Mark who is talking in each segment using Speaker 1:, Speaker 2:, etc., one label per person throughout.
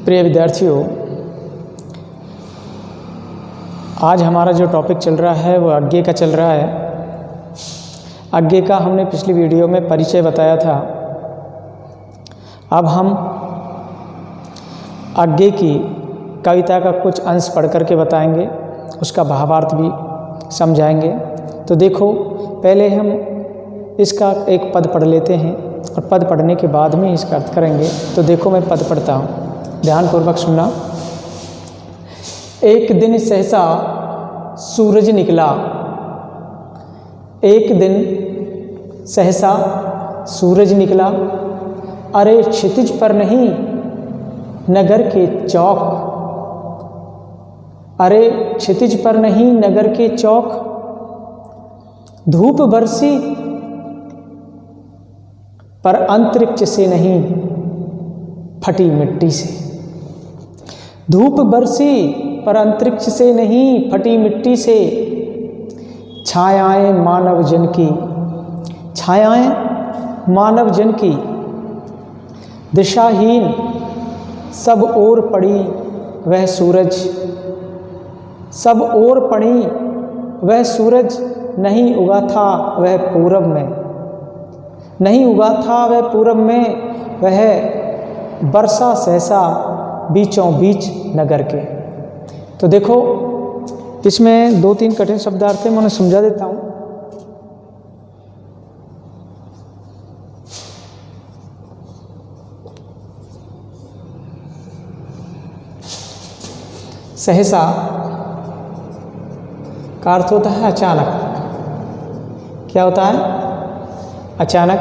Speaker 1: प्रिय विद्यार्थियों, आज हमारा जो टॉपिक चल रहा है वो आज्ञे का चल रहा है। आज्ञे का हमने पिछली वीडियो में परिचय बताया था। अब हम आज्ञे की कविता का कुछ अंश पढ़ करके बताएंगे, उसका भावार्थ भी समझाएंगे। तो देखो, पहले हम इसका एक पद पढ़ लेते हैं और पद पढ़ने के बाद में इसका अर्थ करेंगे। तो देखो, मैं पद पढ़ता हूँ, ध्यानपूर्वक सुनना। एक दिन सहसा सूरज निकला, एक दिन सहसा सूरज निकला। अरे क्षितिज पर नहीं नगर के चौक, अरे क्षितिज पर नहीं नगर के चौक। धूप बरसी पर अंतरिक्ष से नहीं फटी मिट्टी से। धूप बरसी पर अंतरिक्ष से नहीं फटी मिट्टी से। छायाएं मानव जन की, छायाएं मानव जन की। दिशाहीन सब ओर पड़ी वह सूरज, सब ओर पड़ी वह सूरज। नहीं उगा था वह पूरब में, नहीं उगा था वह पूरब में। वह बरसा सहसा बीचों बीच नगर के। तो देखो, इसमें दो तीन कठिन शब्दार्थ हैं, मैं उन्हें समझा देता हूँ। सहसा का अर्थ होता है अचानक। क्या होता है? अचानक।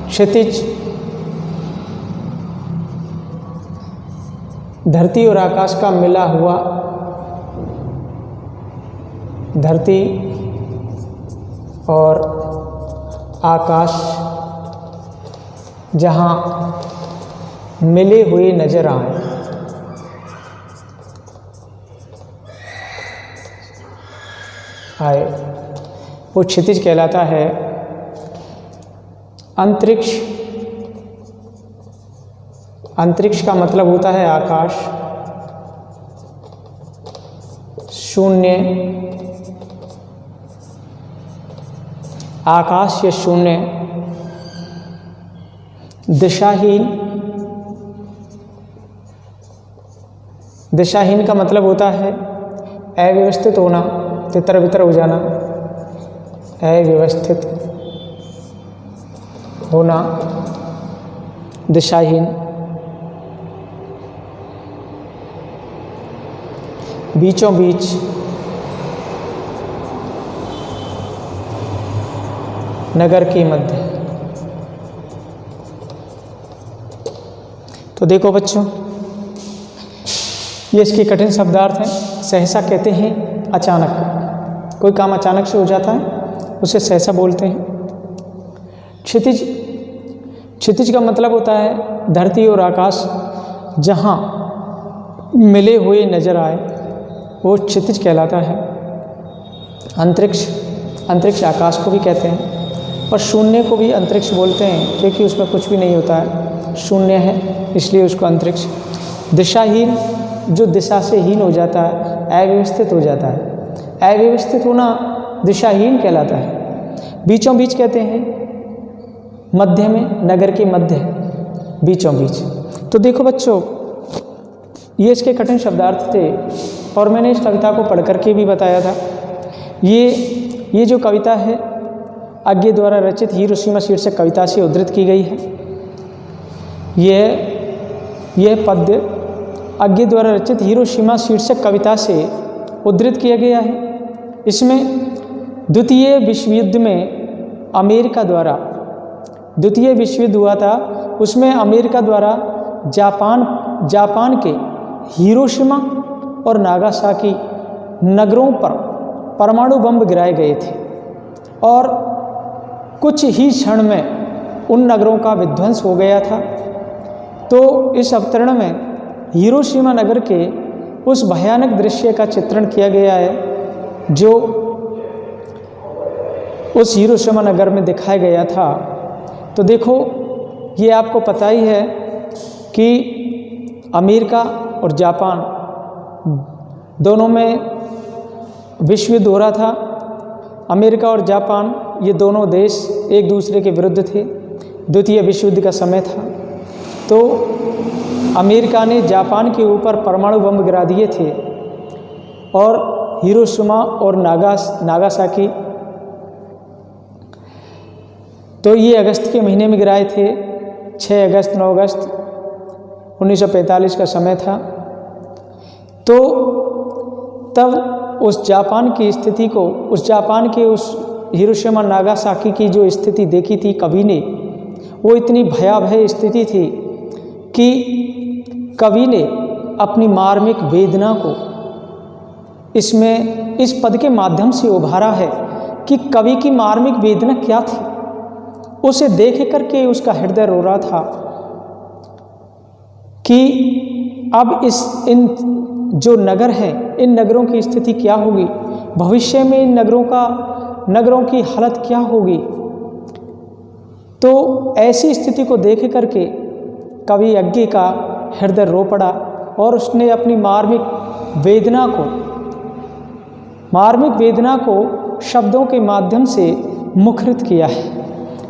Speaker 1: क्षितिज धरती और आकाश का मिला हुआ, धरती और आकाश जहाँ मिले हुए नजर आए वो क्षितिज कहलाता है। अंतरिक्ष, अंतरिक्ष का मतलब होता है आकाश। शून्य, आकाश या शून्य। दिशाहीन, दिशाहीन का मतलब होता है अव्यवस्थित होना, तितर बितर हो जाना, अव्यवस्थित होना, दिशाहीन। बीचों बीच, नगर के मध्य। तो देखो बच्चों, ये इसके कठिन शब्दार्थ हैं। सहसा कहते हैं अचानक, कोई काम अचानक से हो जाता है उसे सहसा बोलते हैं। क्षितिज, क्षितिज का मतलब होता है धरती और आकाश जहाँ मिले हुए नजर आए, वो क्षितिज कहलाता है। अंतरिक्ष, अंतरिक्ष आकाश को भी कहते हैं, और शून्य को भी अंतरिक्ष बोलते हैं क्योंकि उसमें कुछ भी नहीं होता है, शून्य है, इसलिए उसको अंतरिक्ष। दिशाहीन, जो दिशा से हीन हो जाता है, अव्यवस्थित हो जाता है, अव्यवस्थित होना दिशाहीन कहलाता है। बीचों बीच कहते हैं मध्य में, नगर के मध्य, बीचों बीच। तो देखो बच्चों, ये इसके कठिन शब्दार्थ थे और मैंने इस कविता को पढ़ करके भी बताया था। ये जो कविता है आज्ञे द्वारा रचित हिरोशिमा शीर्षक कविता से उद्धृत की गई है। यह पद्य आज्ञे द्वारा रचित हिरोशिमा शीर्षक कविता से उद्धृत किया गया है। इसमें द्वितीय विश्व युद्ध में अमेरिका द्वारा, द्वितीय विश्व युद्ध हुआ था, उसमें अमेरिका द्वारा जापान के हिरोशिमा और नागासाकी नगरों पर परमाणु बम गिराए गए थे और कुछ ही क्षण में उन नगरों का विध्वंस हो गया था। तो इस अवतरण में हिरोशिमा नगर के उस भयानक दृश्य का चित्रण किया गया है जो उस हिरोशिमा नगर में दिखाया गया था। तो देखो, ये आपको पता ही है कि अमेरिका और जापान दोनों में विश्व युद्ध हो रहा था। अमेरिका और जापान ये दोनों देश एक दूसरे के विरुद्ध थे। द्वितीय विश्व युद्ध का समय था। तो अमेरिका ने जापान के ऊपर परमाणु बम गिरा दिए थे और हिरोशिमा और नागासाकी, तो ये अगस्त के महीने में गिराए थे। 6 अगस्त 9 अगस्त 1945 का समय था। तो तब उस जापान की स्थिति को, उस जापान के उस हिरोशिमा नागासाकी की जो स्थिति देखी थी कवि ने, वो इतनी भयावह स्थिति थी कि कवि ने अपनी मार्मिक वेदना को इसमें इस पद के माध्यम से उभारा है कि कवि की मार्मिक वेदना क्या थी। उसे देख करके उसका हृदय रो रहा था कि अब इन जो नगर हैं, इन नगरों की स्थिति क्या होगी, भविष्य में इन नगरों की हालत क्या होगी। तो ऐसी स्थिति को देख करके कवि यज्ञ का हृदय रो पड़ा और उसने अपनी मार्मिक वेदना को शब्दों के माध्यम से मुखरित किया है।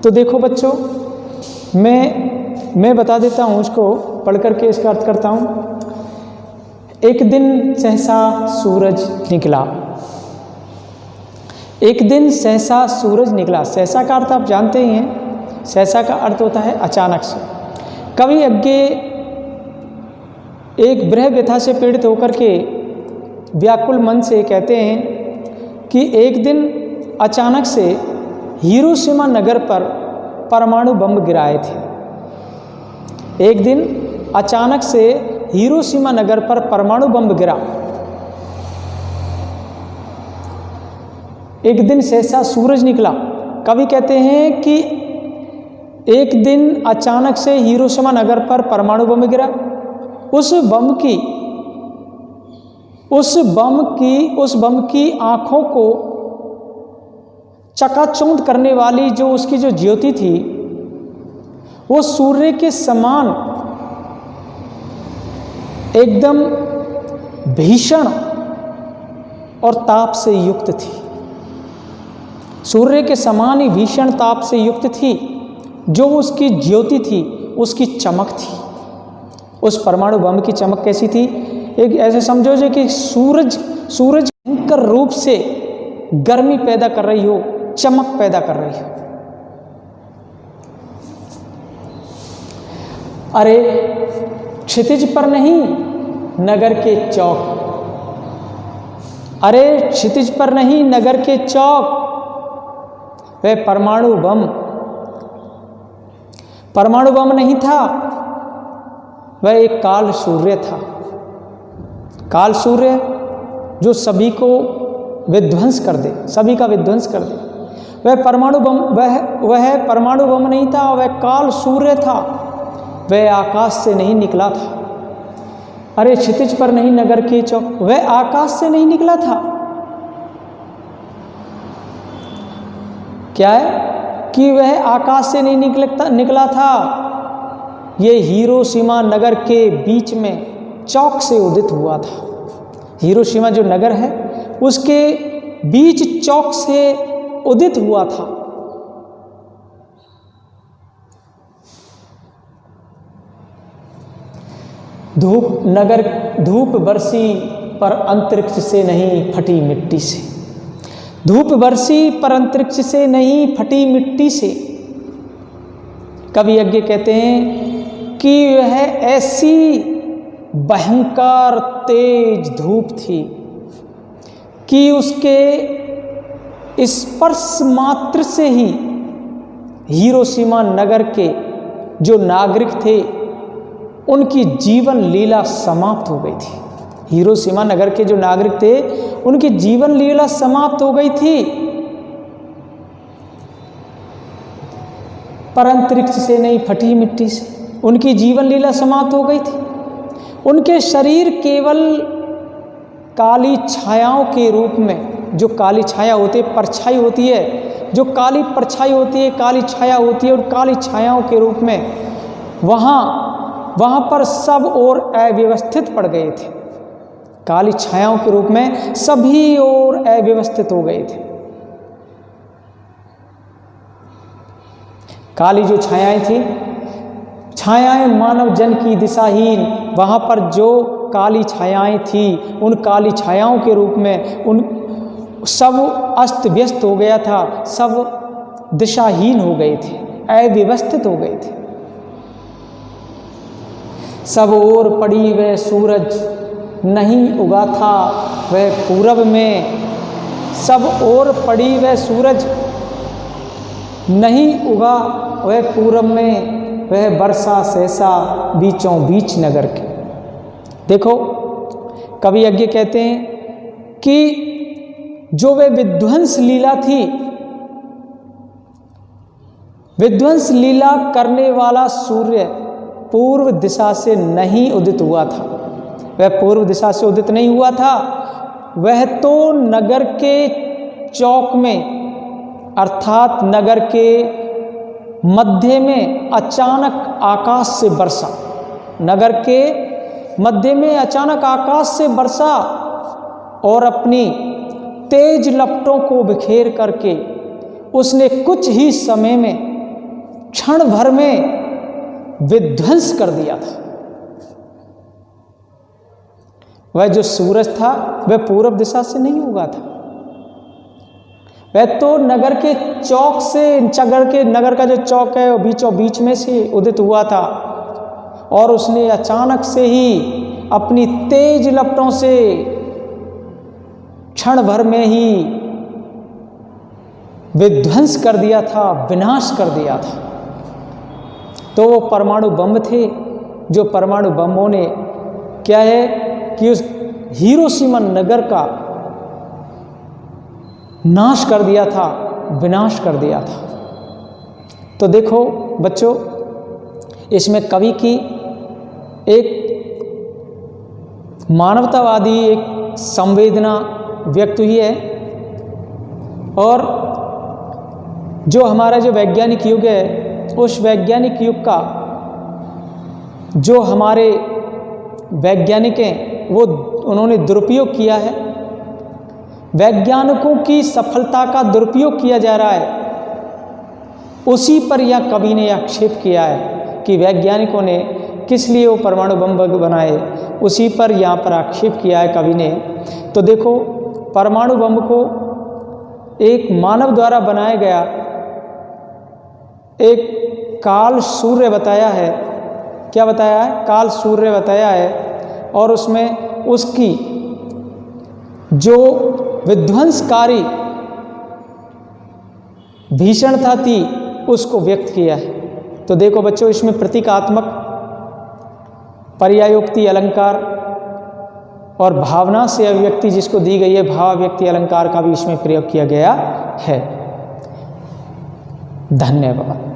Speaker 1: तो देखो बच्चों, मैं बता देता हूँ, उसको पढ़ करके इसका अर्थ करता हूँ। एक दिन सहसा सूरज निकला। एक दिन सहसा सूरज निकला। सहसा का अर्थ आप जानते ही हैं। सहसा का अर्थ होता है अचानक से। कवि यज्ञ एक विरह व्यथा से पीड़ित होकर के व्याकुल मन से कहते हैं कि एक दिन अचानक से हिरोशिमा नगर पर परमाणु बम गिराए थे। एक दिन अचानक से हिरोशिमा नगर पर परमाणु बम गिरा। एक दिन सहसा सूरज निकला। कवि कहते हैं कि एक दिन अचानक से हिरोशिमा नगर पर परमाणु बम गिरा। उस बम की आंखों को चकाचौंध करने वाली जो उसकी जो ज्योति थी, वो सूर्य के समान एकदम भीषण और ताप से युक्त थी। सूर्य के समान ही भीषण ताप से युक्त थी। जो उसकी ज्योति थी, उसकी चमक थी। उस परमाणु बम की चमक कैसी थी? एक ऐसे समझो जो कि सूरज भयंकर रूप से गर्मी पैदा कर रही हो, चमक पैदा कर रही हो। अरे क्षितिज पर नहीं, नगर के चौक। अरे क्षितिज पर नहीं, नगर के चौक। वह परमाणु बम नहीं था, वह एक काल सूर्य था। काल सूर्य जो सभी को विध्वंस कर दे, सभी का विध्वंस कर दे। वह परमाणु बम नहीं था, वह काल सूर्य था। वह आकाश से नहीं निकला था। अरे क्षितिज पर नहीं, नगर के चौक। वह आकाश से नहीं निकला था। क्या है कि वह आकाश से नहीं निकला था। ये हिरोशिमा नगर के बीच में चौक से उदित हुआ था। हिरोशिमा जो नगर है, उसके बीच चौक से उदित हुआ था। धूप बरसी पर अंतरिक्ष से नहीं फटी मिट्टी से। धूप बरसी पर अंतरिक्ष से नहीं फटी मिट्टी से। कवि यज्ञ कहते हैं कि वह ऐसी भयंकर तेज धूप थी कि उसके स्पर्श मात्र से ही हिरोशिमा नगर के जो नागरिक थे, उनकी जीवन लीला समाप्त हो गई थी। हिरोशिमा नगर के जो नागरिक थे, उनकी जीवन लीला समाप्त हो गई थी। पर अंतरिक्ष से नहीं फटी मिट्टी से उनकी जीवन लीला समाप्त हो गई थी। उनके शरीर केवल काली छायाओं के रूप में, जो काली छाया होती है, परछाई होती है, जो काली परछाई होती है, काली छाया होती है, और काली छायाओं के रूप में वहाँ वहाँ पर सब ओर अव्यवस्थित पड़ गए थे। काली छायाओं के रूप में सभी ओर अव्यवस्थित हो गए थे। काली जो छायाएं थी, छायाएं मानव जन की दिशाहीन, वहाँ पर जो काली छायाएं थी उन काली छायाओं के रूप में उन सब अस्त व्यस्त हो गया था, सब दिशाहीन हो गए थे, अव्यवस्थित हो गए थे। सब ओर पड़ी वह सूरज नहीं उगा था वह पूरब में, सब ओर पड़ी वह सूरज नहीं उगा वह पूरब में, वह बरसा सहसा बीचों बीच नगर के। देखो कवि यज्ञ कहते हैं कि जो वे विध्वंस लीला थी, विध्वंस लीला करने वाला सूर्य पूर्व दिशा से नहीं उदित हुआ था। वह पूर्व दिशा से उदित नहीं हुआ था, वह तो नगर के चौक में अर्थात नगर के मध्य में अचानक आकाश से बरसा। नगर के मध्य में अचानक आकाश से बरसा और अपनी तेज लपटों को बिखेर करके उसने कुछ ही समय में, क्षण भर में विध्वंस कर दिया था। वह जो सूरज था वह पूर्व दिशा से नहीं उगा था, वह तो नगर के चौक से, नगर का जो चौक है वो बीचों बीच में से उदित हुआ था और उसने अचानक से ही अपनी तेज लपटों से क्षण भर में ही विध्वंस कर दिया था, विनाश कर दिया था। तो वो परमाणु बम थे, जो परमाणु बमों ने क्या है कि उस हिरोशिमा नगर का नाश कर दिया था, विनाश कर दिया था। तो देखो बच्चों, इसमें कवि की एक मानवतावादी एक संवेदना व्यक्त हुई है। और जो हमारा जो वैज्ञानिक युग है, उस वैज्ञानिक युग का जो हमारे वैज्ञानिक हैं वो उन्होंने दुरुपयोग किया है। वैज्ञानिकों की सफलता का दुरुपयोग किया जा रहा है, उसी पर यह कवि ने आक्षेप किया है कि वैज्ञानिकों ने किस लिए वो परमाणु बम बनाए, उसी पर यहाँ पर आक्षेप किया है कवि ने। तो देखो, परमाणु बम को एक मानव द्वारा बनाया गया एक काल सूर्य बताया है। क्या बताया है? काल सूर्य बताया है। और उसमें उसकी जो विध्वंसकारी भीषणता थी उसको व्यक्त किया है। तो देखो बच्चों, इसमें प्रतीकात्मक, पर्यायोक्ति, अलंकार और भावना से अभिव्यक्ति जिसको दी गई है, भावाव्यक्ति अलंकार का भी इसमें प्रयोग किया गया है। धन्यवाद।